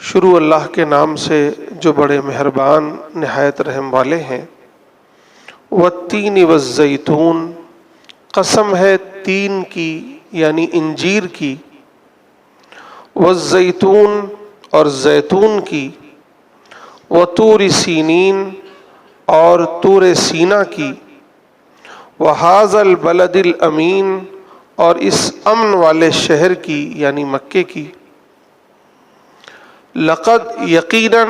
شروع اللہ کے نام سے جو بڑے مہربان نہایت رحم والے ہیں۔ والتین والزیتون، قسم ہے تین کی یعنی انجیر کی، والزیتون اور زیتون کی، وطور سینین اور طور سینا کی، وہذا البلد الامین اور اس امن والے شہر کی یعنی مکے کی۔ لقد یقیناً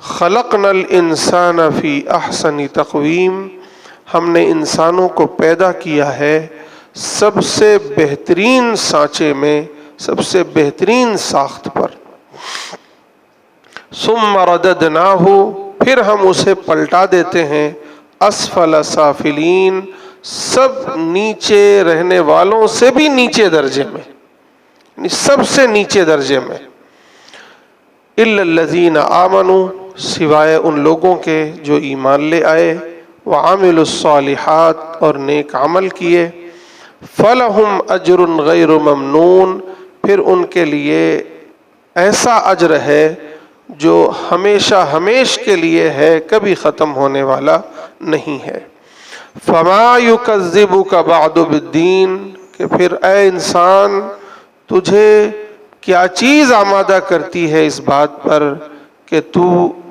خلقنا الانسان فی احسن تقویم، ہم نے انسانوں کو پیدا کیا ہے سب سے بہترین سانچے میں، سب سے بہترین ساخت پر۔ ثم رددناہ، پھر ہم اسے پلٹا دیتے ہیں، اسفل سافلین، سب نیچے رہنے والوں سے بھی نیچے درجے میں، یعنی سب سے نیچے درجے میں۔ الا الذین آمنوا، سوائے ان لوگوں کے جو ایمان لے آئے، وعملوا الصالحات اور نیک عمل کیے، فلہم اجر غیر ممنون، پھر ان کے لیے ایسا اجر ہے جو ہمیشہ ہمیش کے لیے ہے، کبھی ختم ہونے والا نہیں ہے۔ فما یکذبک بعد بالدین، کہ پھر اے انسان تجھے کیا چیز آمادہ کرتی ہے اس بات پر کہ تو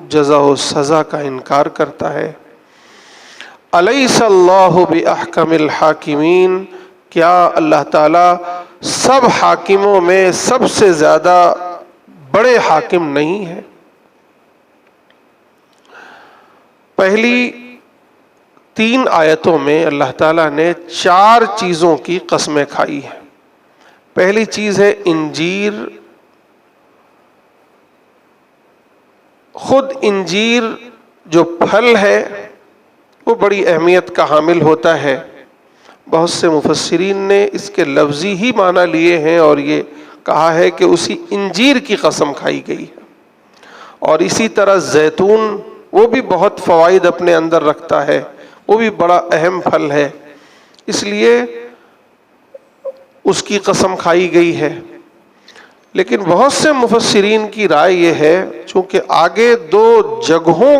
جزا و سزا کا انکار کرتا ہے۔ الیس اللہ باحکم الحاکمین، کیا اللہ تعالیٰ سب حاکموں میں سب سے زیادہ بڑے حاکم نہیں ہے؟ پہلی 3 آیتوں میں اللہ تعالیٰ نے 4 چیزوں کی قسمیں کھائی ہیں۔ پہلی چیز ہے انجیر۔ خود انجیر جو پھل ہے وہ بڑی اہمیت کا حامل ہوتا ہے۔ بہت سے مفسرین نے اس کے لفظی ہی معنی لیے ہیں اور یہ کہا ہے کہ اسی انجیر کی قسم کھائی گئی ہے۔ اور اسی طرح زیتون، وہ بھی بہت فوائد اپنے اندر رکھتا ہے، وہ بھی بڑا اہم پھل ہے، اس لیے اس کی قسم کھائی گئی ہے۔ لیکن بہت سے مفسرین کی رائے یہ ہے چونکہ آگے 2 جگہوں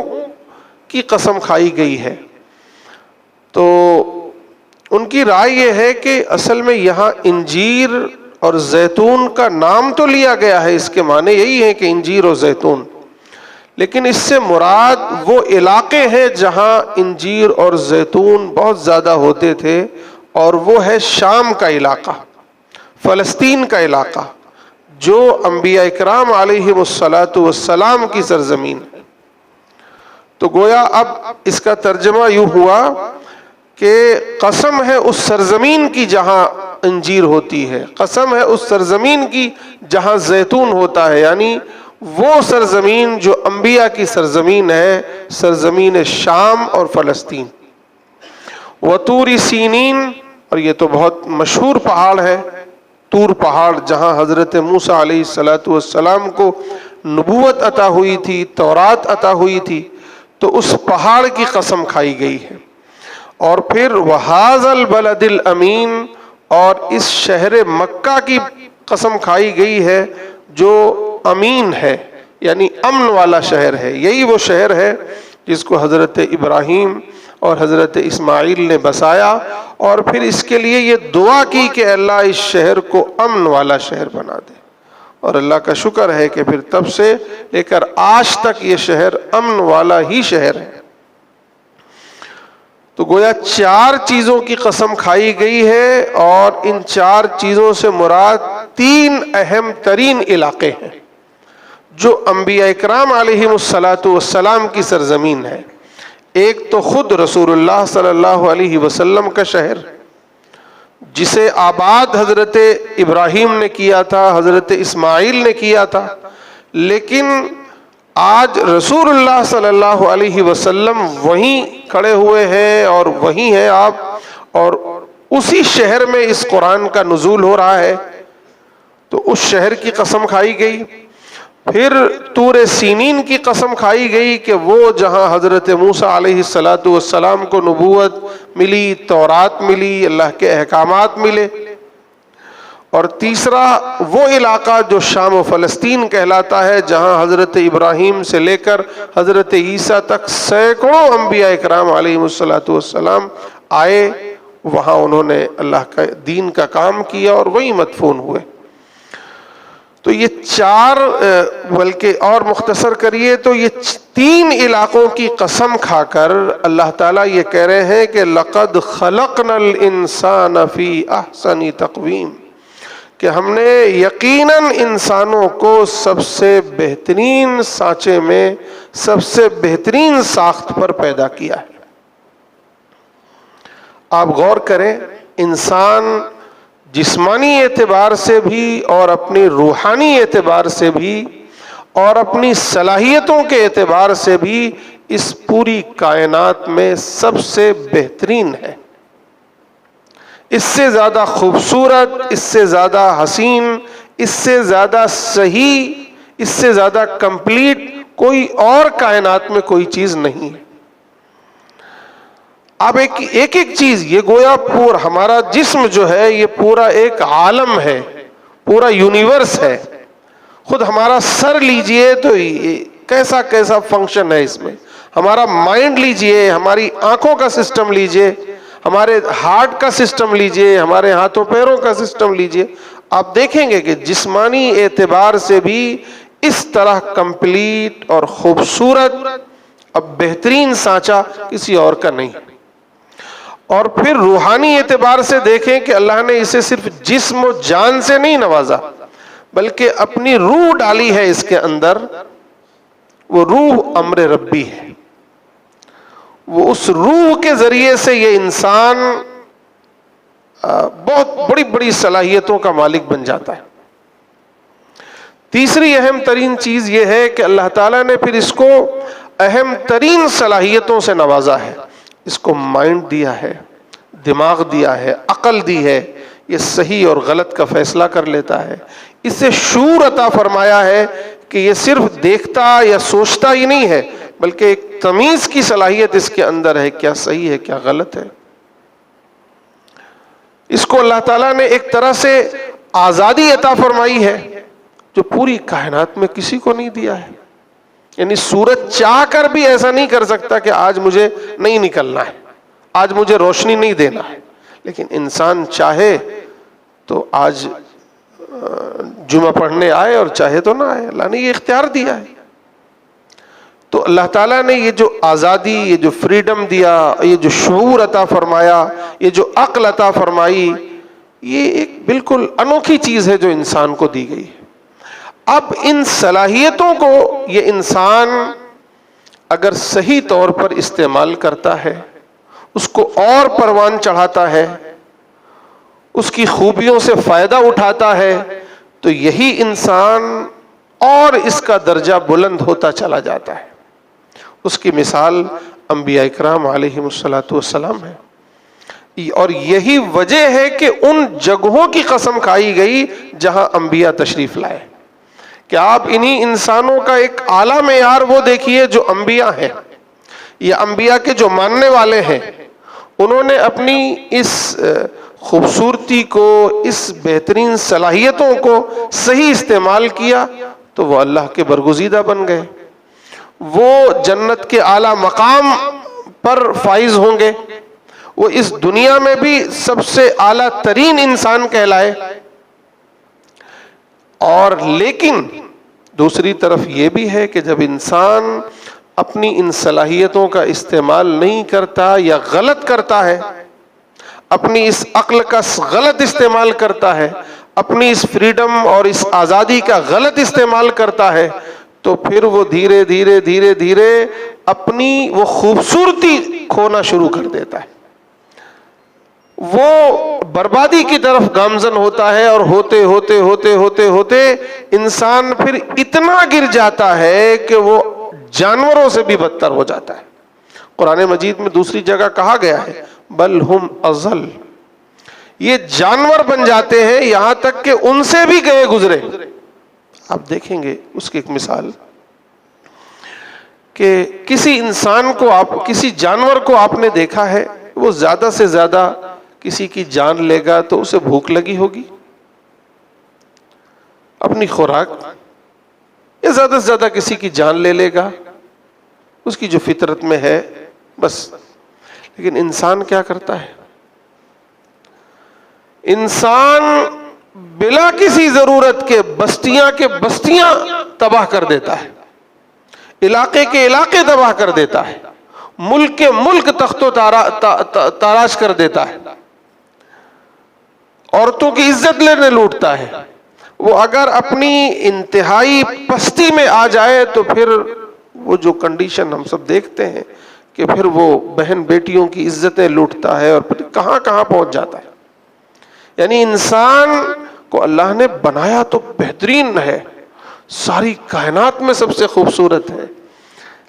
کی قسم کھائی گئی ہے، تو ان کی رائے یہ ہے کہ اصل میں یہاں انجیر اور زیتون کا نام تو لیا گیا ہے، اس کے معنی یہی ہے کہ انجیر اور زیتون، لیکن اس سے مراد وہ علاقے ہیں جہاں انجیر اور زیتون بہت زیادہ ہوتے تھے، اور وہ ہے شام کا علاقہ، فلسطین کا علاقہ، جو انبیاء اکرام علیہم السلام کی سرزمین ہے۔ تو گویا اب اس کا ترجمہ یوں ہوا کہ قسم ہے اس سرزمین کی جہاں انجیر ہوتی ہے، قسم ہے اس سرزمین کی جہاں زیتون ہوتا ہے، یعنی وہ سرزمین جو انبیاء کی سرزمین ہے، سرزمین شام اور فلسطین۔ وطور سینین، اور یہ تو بہت مشہور پہاڑ ہے، طور پہاڑ جہاں حضرت موسیٰ علیہ السلام کو نبوت عطا ہوئی تھی، تورات عطا ہوئی تھی، تو اس پہاڑ کی قسم کھائی گئی ہے۔ اور پھر وہذا البلد الامین، اور اس شہر مکہ کی قسم کھائی گئی ہے جو امین ہے، یعنی امن والا شہر ہے۔ یہی وہ شہر ہے جس کو حضرت ابراہیم اور حضرت اسماعیل نے بسایا، اور پھر اس کے لیے یہ دعا کی کہ اللہ اس شہر کو امن والا شہر بنا دے، اور اللہ کا شکر ہے کہ پھر تب سے لے کر آج تک یہ شہر امن والا ہی شہر ہے۔ تو گویا 4 چیزوں کی قسم کھائی گئی ہے، اور ان 4 چیزوں سے مراد 3 اہم ترین علاقے ہیں جو انبیاء اکرام علیہم السلام کی سرزمین ہے۔ ایک تو خود رسول اللہ صلی اللہ علیہ وسلم کا شہر، جسے آباد حضرت ابراہیم نے کیا تھا، حضرت اسماعیل نے کیا تھا، لیکن آج رسول اللہ صلی اللہ علیہ وسلم وہیں کھڑے ہوئے ہیں اور وہیں ہیں آپ، اور اسی شہر میں اس قرآن کا نزول ہو رہا ہے، تو اس شہر کی قسم کھائی گئی۔ پھر طور سینین کی قسم کھائی گئی کہ وہ جہاں حضرت موسیٰ علیہ السلام کو نبوت ملی، تورات ملی، اللہ کے احکامات ملے۔ اور تیسرا وہ علاقہ جو شام و فلسطین کہلاتا ہے، جہاں حضرت ابراہیم سے لے کر حضرت عیسیٰ تک سینکڑوں انبیاء اکرام علیہم السلام آئے، وہاں انہوں نے اللہ کا دین کا کام کیا اور وہی مدفون ہوئے۔ تو یہ چار، بلکہ اور مختصر کریے تو یہ 3 علاقوں کی قسم کھا کر اللہ تعالیٰ یہ کہہ رہے ہیں کہ لَقَدْ خَلَقْنَا الْإِنسَانَ فِي أَحْسَنِ تَقْوِيمٍ، کہ ہم نے یقیناً انسانوں کو سب سے بہترین سانچے میں، سب سے بہترین ساخت پر پیدا کیا ہے۔ آپ غور کریں، انسان جسمانی اعتبار سے بھی اور اپنی روحانی اعتبار سے بھی اور اپنی صلاحیتوں کے اعتبار سے بھی اس پوری کائنات میں سب سے بہترین ہے۔ اس سے زیادہ خوبصورت، اس سے زیادہ حسین، اس سے زیادہ صحیح، اس سے زیادہ کمپلیٹ کوئی اور کائنات میں کوئی چیز نہیں ہے۔ اب ایک چیز، یہ گویا پورا ہمارا جسم جو ہے یہ پورا ایک عالم ہے، پورا یونیورس ہے۔ خود ہمارا سر لیجئے تو کیسا کیسا فنکشن ہے اس میں، ہمارا مائنڈ لیجئے، ہماری آنکھوں کا سسٹم لیجئے، ہمارے ہارٹ کا سسٹم لیجئے، ہمارے ہاتھوں پیروں کا سسٹم لیجئے، آپ دیکھیں گے کہ جسمانی اعتبار سے بھی اس طرح کمپلیٹ اور خوبصورت اب بہترین سانچہ کسی اور کا نہیں۔ اور پھر روحانی اعتبار سے دیکھیں کہ اللہ نے اسے صرف جسم و جان سے نہیں نوازا، بلکہ اپنی روح ڈالی ہے اس کے اندر۔ وہ روح امر ربی ہے، وہ اس روح کے ذریعے سے یہ انسان بہت بڑی بڑی صلاحیتوں کا مالک بن جاتا ہے۔ تیسری اہم ترین چیز یہ ہے کہ اللہ تعالیٰ نے پھر اس کو اہم ترین صلاحیتوں سے نوازا ہے۔ اس کو مائنڈ دیا ہے، دماغ دیا ہے، عقل دی ہے، یہ صحیح اور غلط کا فیصلہ کر لیتا ہے۔ اسے شعور عطا فرمایا ہے کہ یہ صرف دیکھتا یا سوچتا ہی نہیں ہے، بلکہ ایک تمیز کی صلاحیت اس کے اندر ہے، کیا صحیح ہے کیا غلط ہے۔ اس کو اللہ تعالیٰ نے ایک طرح سے آزادی عطا فرمائی ہے جو پوری کائنات میں کسی کو نہیں دیا ہے۔ یعنی سورج چاہ کر بھی ایسا نہیں کر سکتا کہ آج مجھے نہیں نکلنا ہے، آج مجھے روشنی نہیں دینا ہے، لیکن انسان چاہے تو آج جمعہ پڑھنے آئے اور چاہے تو نہ آئے، اللہ نے یہ اختیار دیا ہے۔ تو اللہ تعالیٰ نے یہ جو آزادی، یہ جو فریڈم دیا، یہ جو شعور عطا فرمایا، یہ جو عقل عطا فرمائی، یہ ایک بالکل انوکھی چیز ہے جو انسان کو دی گئی ہے۔ اب ان صلاحیتوں کو یہ انسان اگر صحیح طور پر استعمال کرتا ہے، اس کو اور پروان چڑھاتا ہے، اس کی خوبیوں سے فائدہ اٹھاتا ہے، تو یہی انسان اور اس کا درجہ بلند ہوتا چلا جاتا ہے۔ اس کی مثال انبیاء اکرام علیہم السلام ہے، اور یہی وجہ ہے کہ ان جگہوں کی قسم کھائی گئی جہاں انبیاء تشریف لائے، کہ آپ انہی انسانوں کا ایک اعلیٰ معیار وہ دیکھیے جو انبیاء ہیں، یا انبیاء کے جو ماننے والے ہیں، انہوں نے اپنی اس خوبصورتی کو، اس بہترین صلاحیتوں کو صحیح استعمال کیا تو وہ اللہ کے برگزیدہ بن گئے، وہ جنت کے اعلیٰ مقام پر فائز ہوں گے، وہ اس دنیا میں بھی سب سے اعلیٰ ترین انسان کہلائے۔ اور لیکن دوسری طرف یہ بھی ہے کہ جب انسان اپنی ان صلاحیتوں کا استعمال نہیں کرتا یا غلط کرتا ہے، اپنی اس عقل کا غلط استعمال کرتا ہے، اپنی اس فریڈم اور اس آزادی کا غلط استعمال کرتا ہے، تو پھر وہ دھیرے دھیرے دھیرے دھیرے اپنی وہ خوبصورتی کھونا شروع کر دیتا ہے، وہ بربادی کی طرف گامزن ہوتا ہے، اور ہوتے ہوتے ہوتے ہوتے ہوتے انسان پھر اتنا گر جاتا ہے کہ وہ جانوروں سے بھی بدتر ہو جاتا ہے۔ قرآن مجید میں دوسری جگہ کہا گیا ہے بل ہم اضل، یہ جانور بن جاتے ہیں، یہاں تک کہ ان سے بھی گئے گزرے۔ آپ دیکھیں گے اس کی ایک مثال کہ کسی انسان کو، کسی جانور کو آپ نے دیکھا ہے، وہ زیادہ سے زیادہ کسی کی جان لے گا تو اسے بھوک لگی ہوگی، اپنی خوراک، یا زیادہ سے زیادہ کسی کی جان لے لے گا، اس کی جو فطرت میں ہے بس۔ لیکن انسان کیا کرتا ہے؟ انسان بلا کسی ضرورت کے بستیاں تباہ کر دیتا ہے، علاقے کے علاقے تباہ کر دیتا ہے، ملک کے ملک تخت و تاراج کر دیتا ہے، عورتوں کی عزت لینے لوٹتا ہے۔ وہ اگر اپنی انتہائی پستی میں آ جائے تو پھر وہ جو کنڈیشن ہم سب دیکھتے ہیں کہ پھر وہ بہن بیٹیوں کی عزتیں لوٹتا ہے اور پھر کہاں کہاں پہنچ جاتا ہے۔ یعنی انسان کو اللہ نے بنایا تو بہترین ہے، ساری کائنات میں سب سے خوبصورت ہے،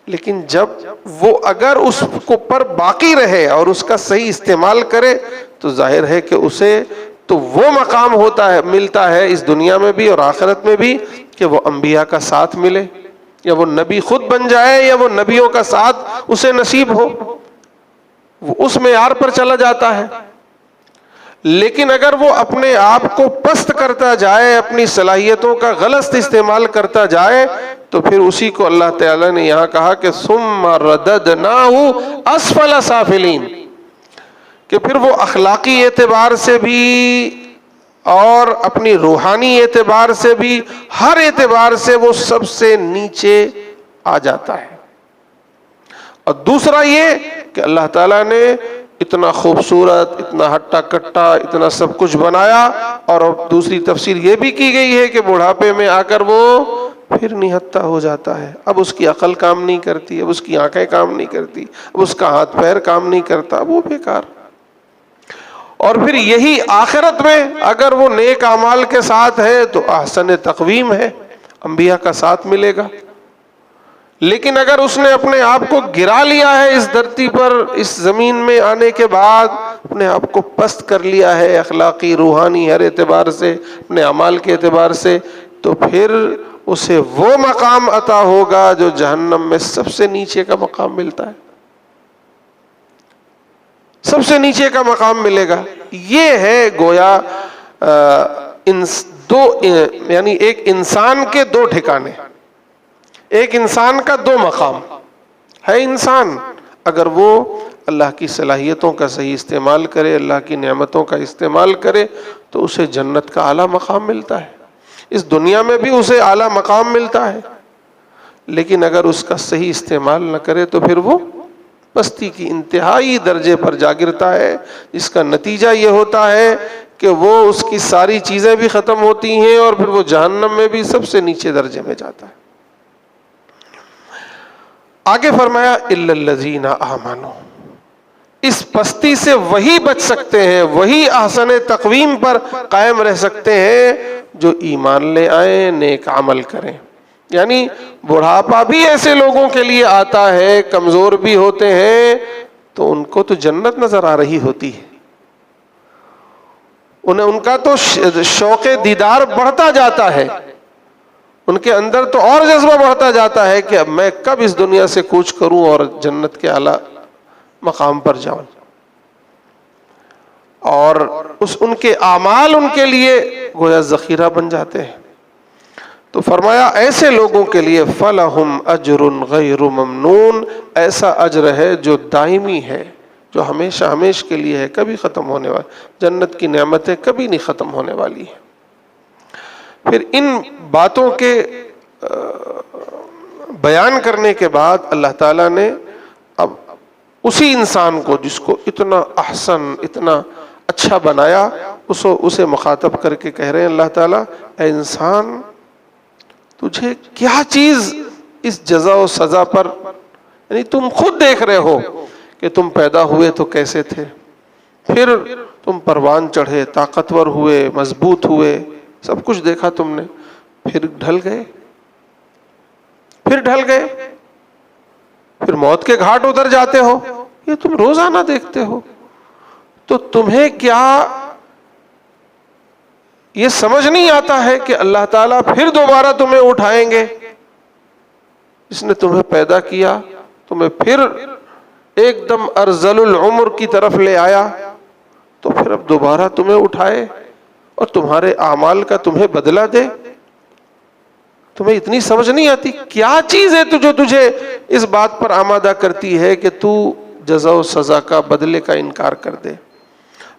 لیکن جب وہ اگر اس کو پر باقی رہے اور اس کا صحیح استعمال کرے تو ظاہر ہے کہ اسے تو وہ مقام ہوتا ہے، ملتا ہے اس دنیا میں بھی اور آخرت میں بھی، کہ وہ انبیاء کا ساتھ ملے، یا وہ نبی خود بن جائے، یا وہ نبیوں کا ساتھ اسے نصیب ہو، وہ اس معیار پر چلا جاتا ہے۔ لیکن اگر وہ اپنے آپ کو پست کرتا جائے، اپنی صلاحیتوں کا غلط استعمال کرتا جائے، تو پھر اسی کو اللہ تعالیٰ نے یہاں کہا کہ ثم رددناہ اسفل سافلین، کہ پھر وہ اخلاقی اعتبار سے بھی اور اپنی روحانی اعتبار سے بھی، ہر اعتبار سے وہ سب سے نیچے آ جاتا ہے۔ اور دوسرا یہ کہ اللہ تعالیٰ نے اتنا خوبصورت، اتنا ہٹا کٹا، اتنا سب کچھ بنایا، اور دوسری تفسیر یہ بھی کی گئی ہے کہ بڑھاپے میں آ کر وہ پھر نہتا ہو جاتا ہے، اب اس کی عقل کام نہیں کرتی، اب اس کی آنکھیں کام نہیں کرتی، اب اس کا ہاتھ پیر کام نہیں کرتا، اب وہ بیکار۔ اور پھر یہی آخرت میں اگر وہ نیک اعمال کے ساتھ ہے تو احسن تقویم ہے، انبیاء کا ساتھ ملے گا۔ لیکن اگر اس نے اپنے آپ کو گرا لیا ہے اس دھرتی پر، اس زمین میں آنے کے بعد اپنے آپ کو پست کر لیا ہے اخلاقی، روحانی، ہر اعتبار سے، اپنے اعمال کے اعتبار سے، تو پھر اسے وہ مقام عطا ہوگا جو جہنم میں سب سے نیچے کا مقام ملتا ہے، سب سے نیچے کا مقام ملے گا۔ یہ ہے گویا یعنی ایک انسان کے دو ٹھکانے، ایک انسان کا دو مقام ہے۔ انسان اگر وہ اللہ کی صلاحیتوں کا صحیح استعمال کرے، اللہ کی نعمتوں کا استعمال کرے، تو اسے جنت کا اعلیٰ مقام ملتا ہے، اس دنیا میں بھی اسے اعلیٰ مقام ملتا ہے۔ لیکن اگر اس کا صحیح استعمال نہ کرے تو پھر وہ پستی کی انتہائی درجے پر جا گرتا ہے، جس کا نتیجہ یہ ہوتا ہے کہ وہ اس کی ساری چیزیں بھی ختم ہوتی ہیں اور پھر وہ جہنم میں بھی سب سے نیچے درجے میں جاتا ہے۔ آگے فرمایا الا الذین آمنوا، اس پستی سے وہی بچ سکتے ہیں، وہی احسن تقویم پر قائم رہ سکتے ہیں جو ایمان لے آئیں، نیک عمل کریں۔ یعنی بڑھاپا بھی ایسے لوگوں کے لیے آتا ہے، کمزور بھی ہوتے ہیں، تو ان کو تو جنت نظر آ رہی ہوتی ہے، ان کا تو شوق دیدار بڑھتا جاتا ہے، ان کے اندر تو اور جذبہ بڑھتا جاتا ہے کہ اب میں کب اس دنیا سے کوچ کروں اور جنت کے اعلیٰ مقام پر جاؤں، اور ان کے اعمال ان کے لیے گویا ذخیرہ بن جاتے ہیں۔ تو فرمایا ایسے لوگوں کے لیے فَلَهُمْ أَجْرٌ غَيْرُ مَمْنُونَ، ایسا اجر ہے جو دائمی ہے، جو ہمیشہ ہمیش کے لیے ہے، کبھی ختم ہونے والی، جنت کی نعمتیں کبھی نہیں ختم ہونے والی ہیں۔ پھر ان باتوں کے بیان کرنے کے بعد اللہ تعالیٰ نے اب اسی انسان کو جس کو اتنا احسن، اتنا اچھا بنایا، اسے مخاطب کر کے کہہ رہے ہیں اللہ تعالیٰ، اے انسان تجھے کیا چیز اس جزا و سزا پر، یعنی تم خود دیکھ رہے ہو کہ تم پیدا ہوئے تو کیسے تھے، پھر تم پروان چڑھے، طاقتور ہوئے، مضبوط ہوئے، سب کچھ دیکھا تم نے، پھر ڈھل گئے، پھر موت کے گھاٹ اتر جاتے ہو، یہ تم روزانہ دیکھتے ہو، تو تمہیں کیا یہ سمجھ نہیں آتا ہے کہ اللہ تعالیٰ پھر دوبارہ تمہیں اٹھائیں گے؟ اس نے تمہیں پیدا کیا، تمہیں پھر ایک دم ارذل العمر کی طرف لے آیا، تو پھر اب دوبارہ تمہیں اٹھائے اور تمہارے اعمال کا تمہیں بدلہ دے، تمہیں اتنی سمجھ نہیں آتی کیا چیز ہے جو تجھے اس بات پر آمادہ کرتی ہے کہ تو جزا و سزا کا، بدلے کا انکار کر دے؟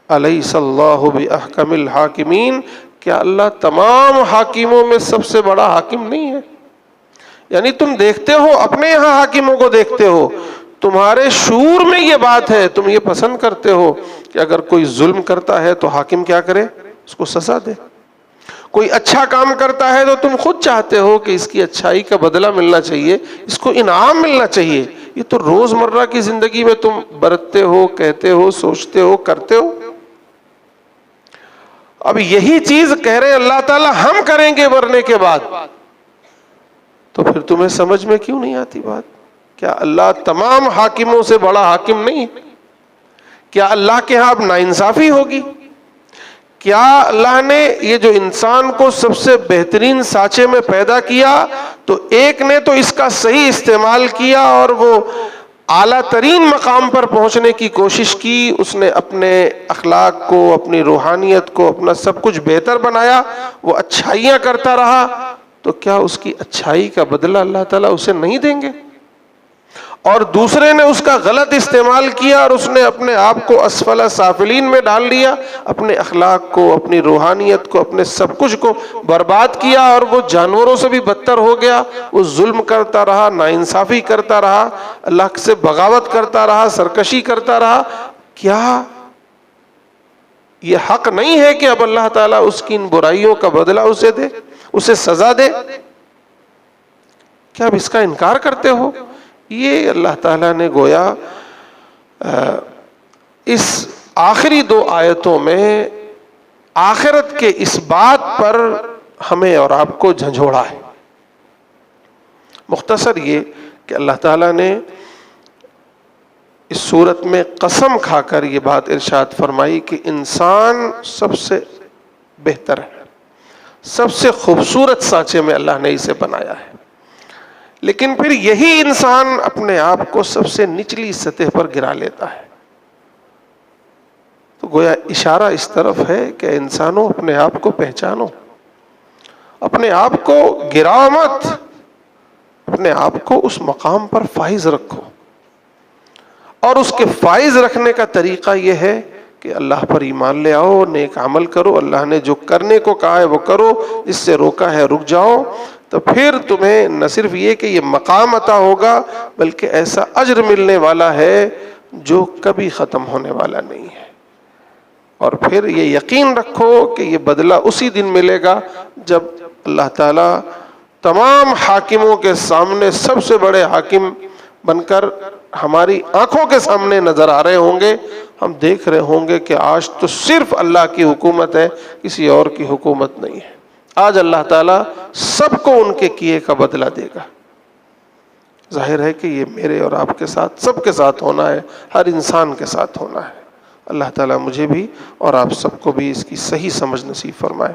الیس اللہ باحکم الحاکمین، کیا اللہ تمام حاکموں میں سب سے بڑا حاکم نہیں ہے؟ یعنی تم دیکھتے ہو، اپنے یہاں حاکموں کو دیکھتے ہو، تمہارے شعور میں یہ بات ہے، تم یہ پسند کرتے ہو کہ اگر کوئی ظلم کرتا ہے تو حاکم کیا کرے؟ اس کو سزا دے۔ کوئی اچھا کام کرتا ہے تو تم خود چاہتے ہو کہ اس کی اچھائی کا بدلہ ملنا چاہیے، اس کو انعام ملنا چاہیے۔ یہ تو روزمرہ کی زندگی میں تم برتتے ہو، کہتے ہو، سوچتے ہو، کرتے ہو۔ اب یہی چیز کہہ رہے ہیں اللہ تعالیٰ ہم کریں گے مرنے کے بعد، تو پھر تمہیں سمجھ میں کیوں نہیں آتی بات؟ کیا اللہ تمام حاکموں سے بڑا حاکم نہیں؟ کیا اللہ کے ہاں اب ناانصافی ہوگی؟ کیا اللہ نے یہ جو انسان کو سب سے بہترین سانچے میں پیدا کیا، تو ایک نے تو اس کا صحیح استعمال کیا اور وہ اعلیٰ ترین مقام پر پہنچنے کی کوشش کی، اس نے اپنے اخلاق کو، اپنی روحانیت کو، اپنا سب کچھ بہتر بنایا، وہ اچھائیاں کرتا رہا، تو کیا اس کی اچھائی کا بدلہ اللہ تعالیٰ اسے نہیں دیں گے؟ اور دوسرے نے اس کا غلط استعمال کیا اور اس نے اپنے آپ کو اسفل سافلین میں ڈال لیا، اپنے اخلاق کو، اپنی روحانیت کو، اپنے سب کچھ کو برباد کیا، اور وہ جانوروں سے بھی بدتر ہو گیا۔ وہ ظلم کرتا رہا، ناانصافی کرتا رہا، اللہ سے بغاوت کرتا رہا، سرکشی کرتا رہا۔ کیا یہ حق نہیں ہے کہ اب اللہ تعالیٰ اس کی ان برائیوں کا بدلہ اسے دے، اسے سزا دے؟ کیا اب اس کا انکار کرتے ہو؟ یہ اللہ تعالیٰ نے گویا اس آخری 2 آیتوں میں آخرت کے اس بات پر ہمیں اور آپ کو جھنجھوڑا ہے۔ مختصر یہ کہ اللہ تعالیٰ نے اس صورت میں قسم کھا کر یہ بات ارشاد فرمائی کہ انسان سب سے بہتر ہے، سب سے خوبصورت سانچے میں اللہ نے اسے بنایا ہے، لیکن پھر یہی انسان اپنے آپ کو سب سے نچلی سطح پر گرا لیتا ہے۔ تو گویا اشارہ اس طرف ہے کہ انسانوں اپنے آپ کو پہچانو، اپنے آپ کو گراؤ مت، اپنے آپ کو اس مقام پر فائز رکھو، اور اس کے فائز رکھنے کا طریقہ یہ ہے کہ اللہ پر ایمان لے آؤ، نیک عمل کرو، اللہ نے جو کرنے کو کہا ہے وہ کرو، جس سے روکا ہے رک جاؤ، تو پھر تمہیں نہ صرف یہ کہ یہ مقام عطا ہوگا، بلکہ ایسا اجر ملنے والا ہے جو کبھی ختم ہونے والا نہیں ہے۔ اور پھر یہ یقین رکھو کہ یہ بدلہ اسی دن ملے گا جب اللہ تعالیٰ تمام حاکموں کے سامنے سب سے بڑے حاکم بن کر ہماری آنکھوں کے سامنے نظر آ رہے ہوں گے۔ ہم دیکھ رہے ہوں گے کہ آج تو صرف اللہ کی حکومت ہے، کسی اور کی حکومت نہیں ہے۔ آج اللہ تعالیٰ سب کو ان کے کیے کا بدلہ دے گا۔ ظاہر ہے کہ یہ میرے اور آپ کے ساتھ، سب کے ساتھ ہونا ہے، ہر انسان کے ساتھ ہونا ہے۔ اللہ تعالیٰ مجھے بھی اور آپ سب کو بھی اس کی صحیح سمجھ نصیب فرمائے۔